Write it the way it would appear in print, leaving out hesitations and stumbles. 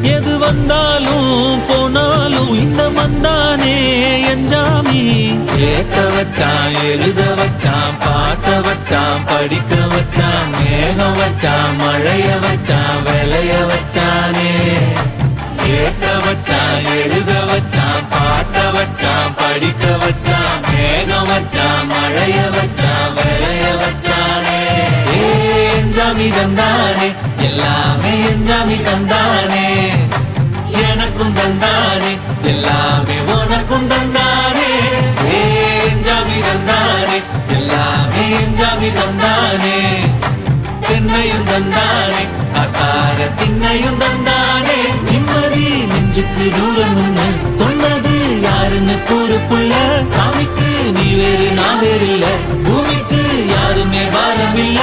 எது வந்தாலும் போனாலும் இந்த மந்தானே எஞ்சாமி. கேட்க வச்சான், எழுத வச்சான், பாட்ட வச்சான், படிக்க வச்சான், மேகம் வச்சான், மழைய வச்சான், விளைய வச்சானே. கேட்க வச்சான், எழுத வச்சான், பாட்ட வச்சான், படிக்க வச்சான், மேகம் வச்சான், மழைய வச்சான், விளைய வச்சானே. எஞ்சாமி தந்தானே, எல்லாமே எஞ்சாமி தந்தானே. எனக்கும் தந்தானே, எல்லாமே உனக்கும் தந்தானே. எஞ்சாமி தந்தானே, எல்லாமே எஞ்சாமி தந்தானே. தென்னையும் தந்தானே, அக்கார திண்ணையும் தந்தானே. நிம்மதி நெஞ்சுக்கு தூரம் ஒண்ணு சொன்னது யாருன்னு கூறு புள்ள. சாமிக்கு நீ வேறு நான் வேறு இல்ல, பூமிக்கு யாருமே பாரம் இல்ல.